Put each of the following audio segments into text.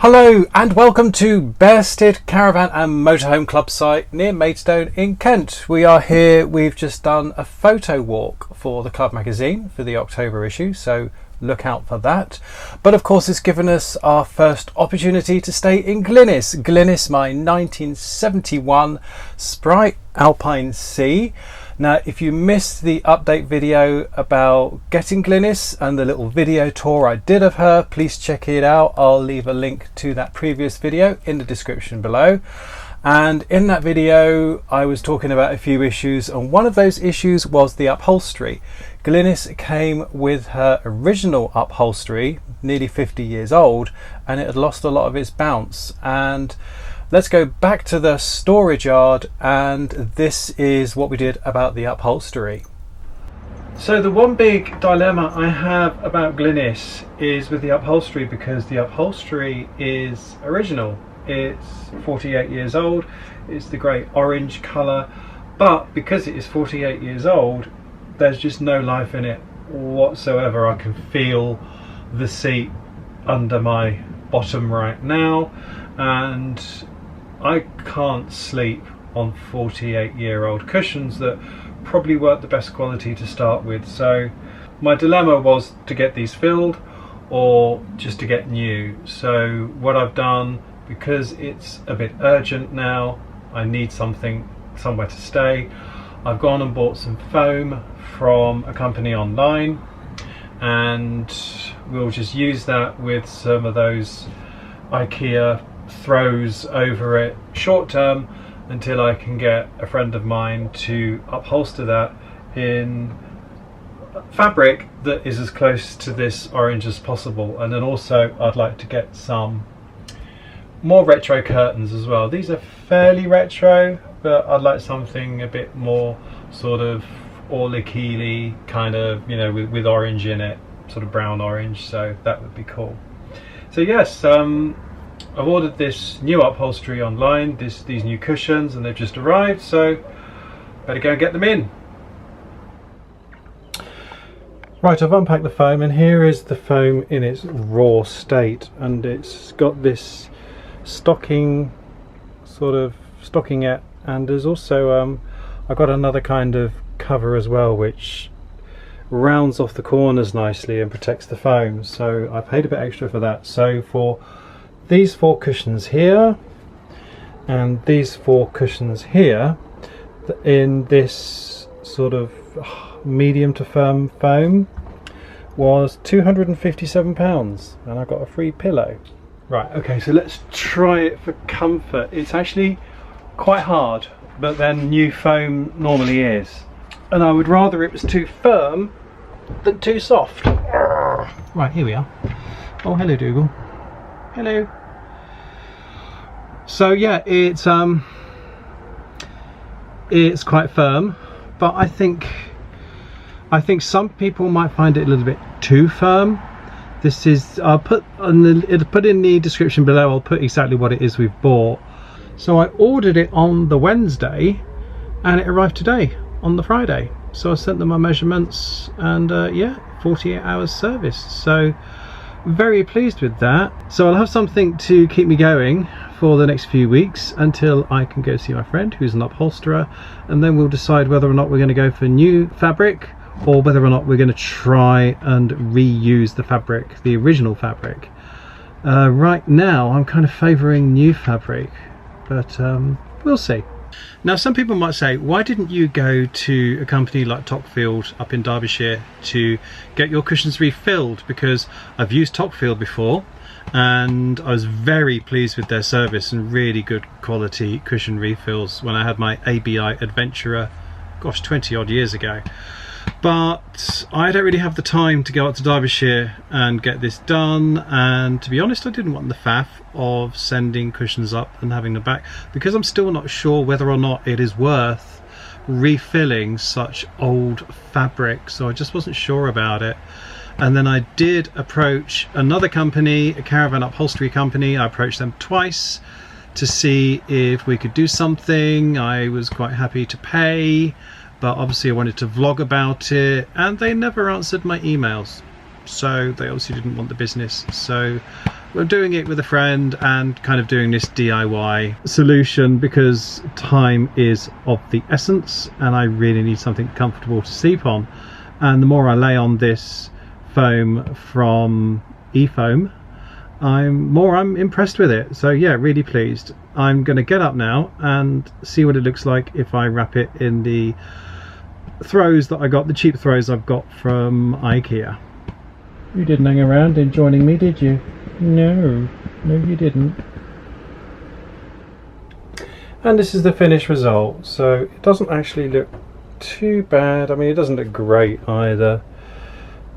Hello and welcome to Bearsted Caravan and Motorhome Club site near Maidstone in Kent. We are here, we've just done a photo walk for the club magazine for the October issue, so look out for that. But of course it's given us our first opportunity to stay in Glynis. Glynis, my 1971 Sprite Alpine C. Now, if you missed the update video about getting Glynis and the little video tour I did of her, please check it out. I'll leave a link to that previous video in the description below. And in that video, I was talking about a few issues, and one of those issues was the upholstery. Glynis came with her original upholstery, nearly 50 years old, and it had lost a lot of its bounce. And let's go back to the storage yard, and this is what we did about the upholstery. So the one big dilemma I have about Glynis is with the upholstery, because the upholstery is original. It's 48 years old, it's the great orange colour, but because it is 48 years old, there's just no life in it whatsoever. I can feel the seat under my bottom right now, and I can't sleep on 48-year-old cushions that probably weren't the best quality to start with. So my dilemma was to get these filled or just to get new. So what I've done, because it's a bit urgent now, I need somewhere to stay, I've gone and bought some foam from a company online, and we'll just use that with some of those IKEA throws over it short term until I can get a friend of mine to upholster that in fabric that is as close to this orange as possible. And then also I'd like to get some more retro curtains as well. These are fairly retro, but I'd like something a bit more sort of Orly-Keely kind of, you know, with orange in it, sort of brown orange, so that would be cool. So yes, I've ordered this new upholstery online, these new cushions, and they've just arrived, so better go and get them in. Right, I've unpacked the foam, and here is the foam in its raw state, and it's got this stockingette, and there's also I've got another kind of cover as well which rounds off the corners nicely and protects the foam, so I paid a bit extra for that. So for these 4 cushions here and these 4 cushions here in this sort of medium to firm foam was £257, and I got a free pillow. Right, okay, so let's try it for comfort. It's actually quite hard, but then new foam normally is, and I would rather it was too firm than too soft. Right, here we are. Oh, hello Dougal. Hello. So yeah, it's quite firm, but I think some people might find it a little bit too firm. This is, I'll put in the description below, I'll put exactly what it is we've bought. So I ordered it on the Wednesday and it arrived today on the Friday. So I sent them my measurements, and yeah, 48 hours service. So very pleased with that. So I'll have something to keep me going for the next few weeks until I can go see my friend who's an upholsterer, and then we'll decide whether or not we're going to go for new fabric or whether or not we're going to try and reuse the fabric, the original fabric. Right now I'm kind of favouring new fabric, but we'll see. Now some people might say, why didn't you go to a company like Tockfield up in Derbyshire to get your cushions refilled? Because I've used Tockfield before and I was very pleased with their service and really good quality cushion refills when I had my ABI Adventurer, gosh, 20 odd years ago. But I don't really have the time to go up to Derbyshire and get this done, and to be honest I didn't want the faff of sending cushions up and having them back, because I'm still not sure whether or not it is worth refilling such old fabric, so I just wasn't sure about it. And then I did approach another company, a caravan upholstery company. I approached them twice to see if we could do something. I was quite happy to pay, but obviously I wanted to vlog about it, and they never answered my emails. so they obviously didn't want the business. So we're doing it with a friend and kind of doing this DIY solution because time is of the essence and I really need something comfortable to sleep on. And the more I lay on this foam from eFoam, I'm impressed with it. So yeah, really pleased. I'm going to get up now and see what it looks like if I wrap it in the throws that I got, the cheap throws I've got from IKEA. You didn't hang around in joining me, did you? No you didn't. And this is the finished result. So it doesn't actually look too bad. I mean, it doesn't look great either.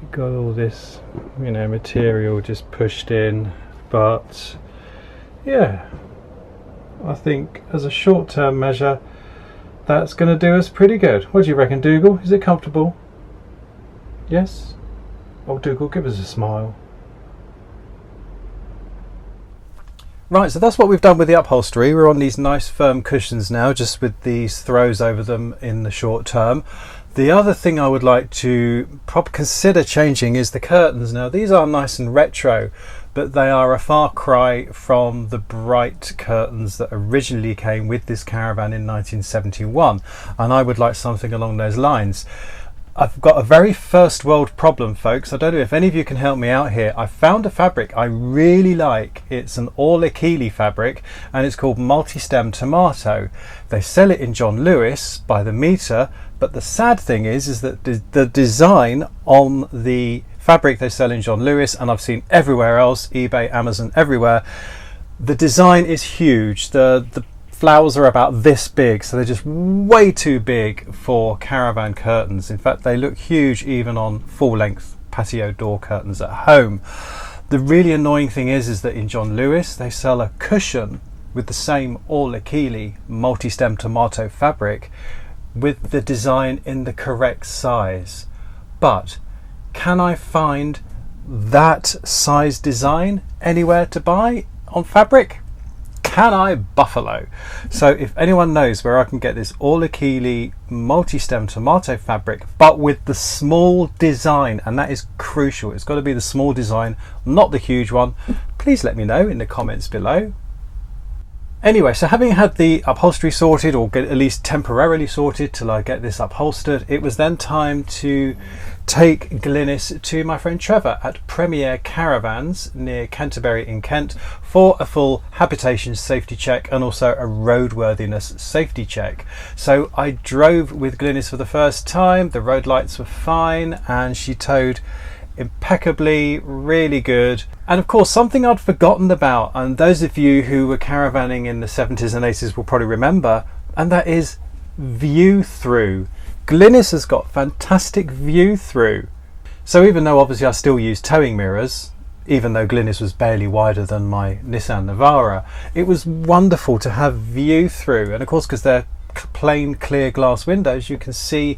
You've got all this, you know, material just pushed in, but yeah, I think as a short-term measure that's going to do us pretty good. What do you reckon, Dougal? Is it comfortable? Yes? Oh, Dougal, give us a smile. Right, so that's what we've done with the upholstery. We're on these nice firm cushions now, just with these throws over them in the short term. The other thing I would like to consider changing is the curtains. Now, these are nice and retro, but they are a far cry from the bright curtains that originally came with this caravan in 1971, and I would like something along those lines. I've got a very first world problem, folks. I don't know if any of you can help me out here. I found a fabric I really like. It's an Orlikili fabric and it's called Multi-Stem Tomato. They sell it in John Lewis by the meter, but the sad thing is that the design on the fabric they sell in John Lewis, and I've seen everywhere else, eBay, Amazon, everywhere, the design is huge. The flowers are about this big, so they're just way too big for caravan curtains. In fact, they look huge even on full-length patio door curtains at home. The really annoying thing is that in John Lewis they sell a cushion with the same Orlikili Multi-Stem Tomato fabric with the design in the correct size. But can I find that size design anywhere to buy on fabric? Can I buffalo? So if anyone knows where I can get this Orlikili Multi-Stem Tomato fabric but with the small design, and that is crucial, it's got to be the small design, not the huge one, please let me know in the comments below. Anyway, so having had the upholstery sorted, or at least temporarily sorted till I get this upholstered, it was then time to take Glynis to my friend Trevor at Premier Caravans near Canterbury in Kent for a full habitation safety check and also a roadworthiness safety check. So I drove with Glynis for the first time. The road lights were fine and she towed impeccably, really good. And of course, something I'd forgotten about, and those of you who were caravanning in the 70s and 80s will probably remember, and that is view through. Glynis has got fantastic view through. So even though obviously I still use towing mirrors, even though Glynis was barely wider than my Nissan Navara, it was wonderful to have view through. And of course, because they're plain clear glass windows, you can see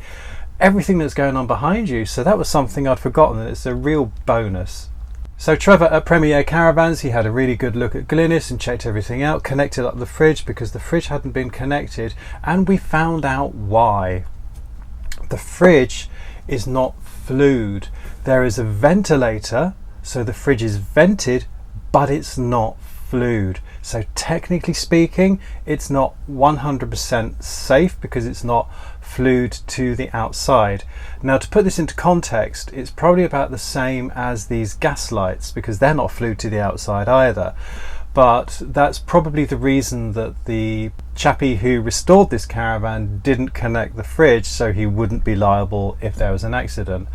everything that's going on behind you. So that was something I'd forgotten, and it's a real bonus. So Trevor at Premier Caravans, he had a really good look at Glynis and checked everything out, connected up the fridge because the fridge hadn't been connected, and we found out why. The fridge is not flued. There is a ventilator, so the fridge is vented, but it's not flued. So technically speaking, it's not 100% safe because it's not flued to the outside. Now, to put this into context, it's probably about the same as these gas lights because they're not flued to the outside either. But that's probably the reason that the chappie who restored this caravan didn't connect the fridge, so he wouldn't be liable if there was an accident.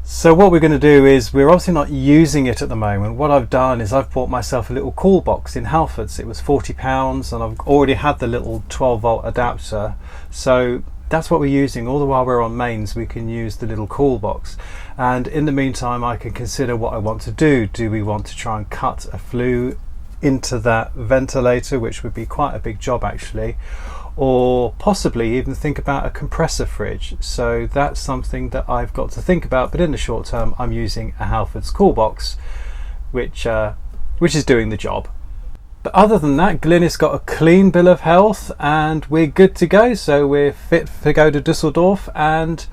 So what we're going to do is, we're obviously not using it at the moment. What I've done is I've bought myself a little cool box in Halfords. It was £40 and I've already had the little 12 volt adapter. So that's what we're using. All the while we're on mains, we can use the little cool box. And in the meantime, I can consider what I want to do. Do we want to try and cut a flue into that ventilator, which would be quite a big job actually, or possibly even think about a compressor fridge? So that's something that I've got to think about, but in the short term I'm using a Halfords cool box, which is doing the job. But other than that, Glynis got a clean bill of health and we're good to go. So we're fit to go to Dusseldorf, and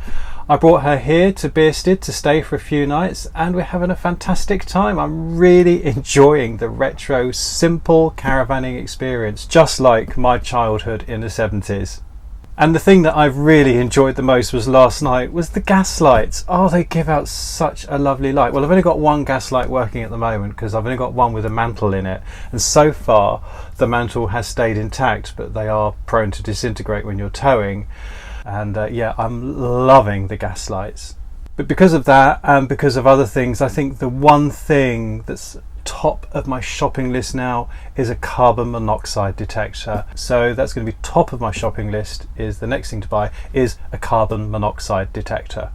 I brought her here to Bearsted to stay for a few nights, and we're having a fantastic time. I'm really enjoying the retro, simple caravanning experience, just like my childhood in the 70s. And the thing that I've really enjoyed the most was last night was the gas lights. Oh, they give out such a lovely light. Well, I've only got one gas light working at the moment because I've only got one with a mantle in it. And so far, the mantle has stayed intact, but they are prone to disintegrate when you're towing. And yeah, I'm loving the gas lights. But because of that and because of other things, I think the one thing that's top of my shopping list now is a carbon monoxide detector. So that's going to be top of my shopping list. Is the next thing to buy is a carbon monoxide detector.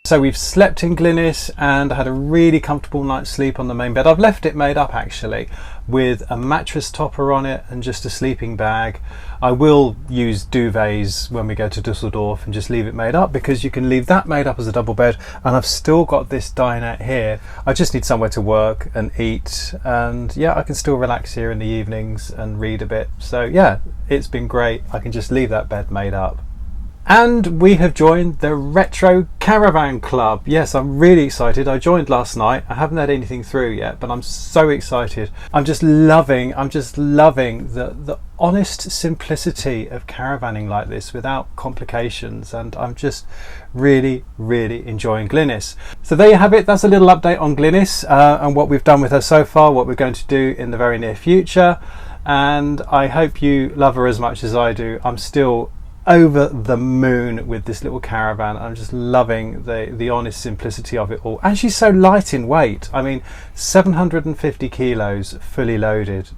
So we've slept in Glynis and I had a really comfortable night's sleep on the main bed. I've left it made up actually with a mattress topper on it and just a sleeping bag. I will use duvets when we go to Dusseldorf and just leave it made up, because you can leave that made up as a double bed, and I've still got this dinette here. I just need somewhere to work and eat, and yeah, I can still relax here in the evenings and read a bit. So yeah, it's been great. I can just leave that bed made up. And we have joined the Retro Caravan Club. Yes, I'm really excited. I joined last night. I haven't had anything through yet, but I'm so excited. I'm just loving the honest simplicity of caravanning like this without complications, and I'm just really enjoying Glynis. So there you have it. That's a little update on Glynis and what we've done with her so far, what we're going to do in the very near future, and I hope you love her as much as I do. I'm still over the moon with this little caravan. I'm just loving the honest simplicity of it all, and she's so light in weight. I mean, 750 kilos fully loaded.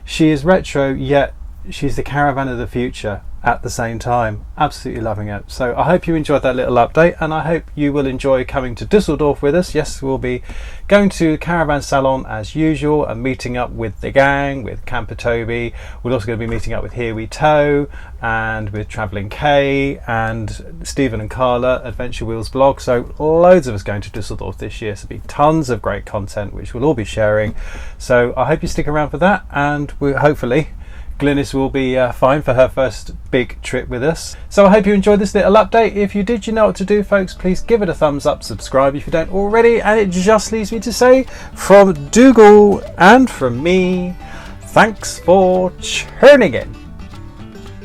She is retro, yet she's the caravan of the future at the same time. Absolutely loving it. So I hope you enjoyed that little update, and I hope you will enjoy coming to Dusseldorf with us. Yes, we'll be going to Caravan Salon as usual and meeting up with the gang, with Camper Toby. We're also going to be meeting up with Here We Tow and with Travelling Kay and Stephen and Carla, Adventure Wheels blog. So loads of us going to Dusseldorf this year. So there'll be tons of great content which we'll all be sharing. So I hope you stick around for that, and hopefully Glynis will be fine for her first big trip with us. So I hope you enjoyed this little update. If you did, you know what to do, folks. Please give it a thumbs up, subscribe if you don't already, and it just leaves me to say, from Dougal and from me, thanks for tuning in.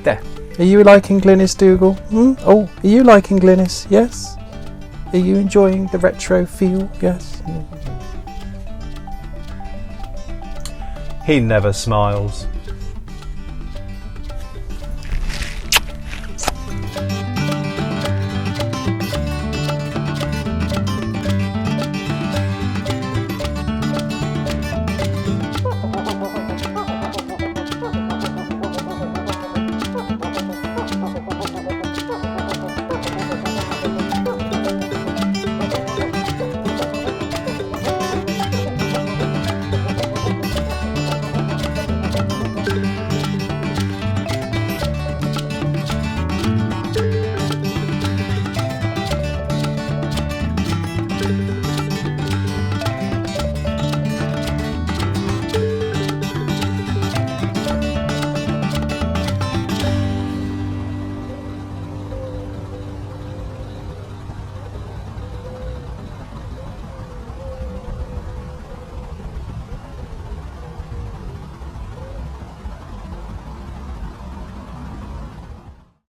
There. Are you liking Glynis, Dougal? Oh, are you liking Glynis? Yes? Are you enjoying the retro feel? Yes? He never smiles.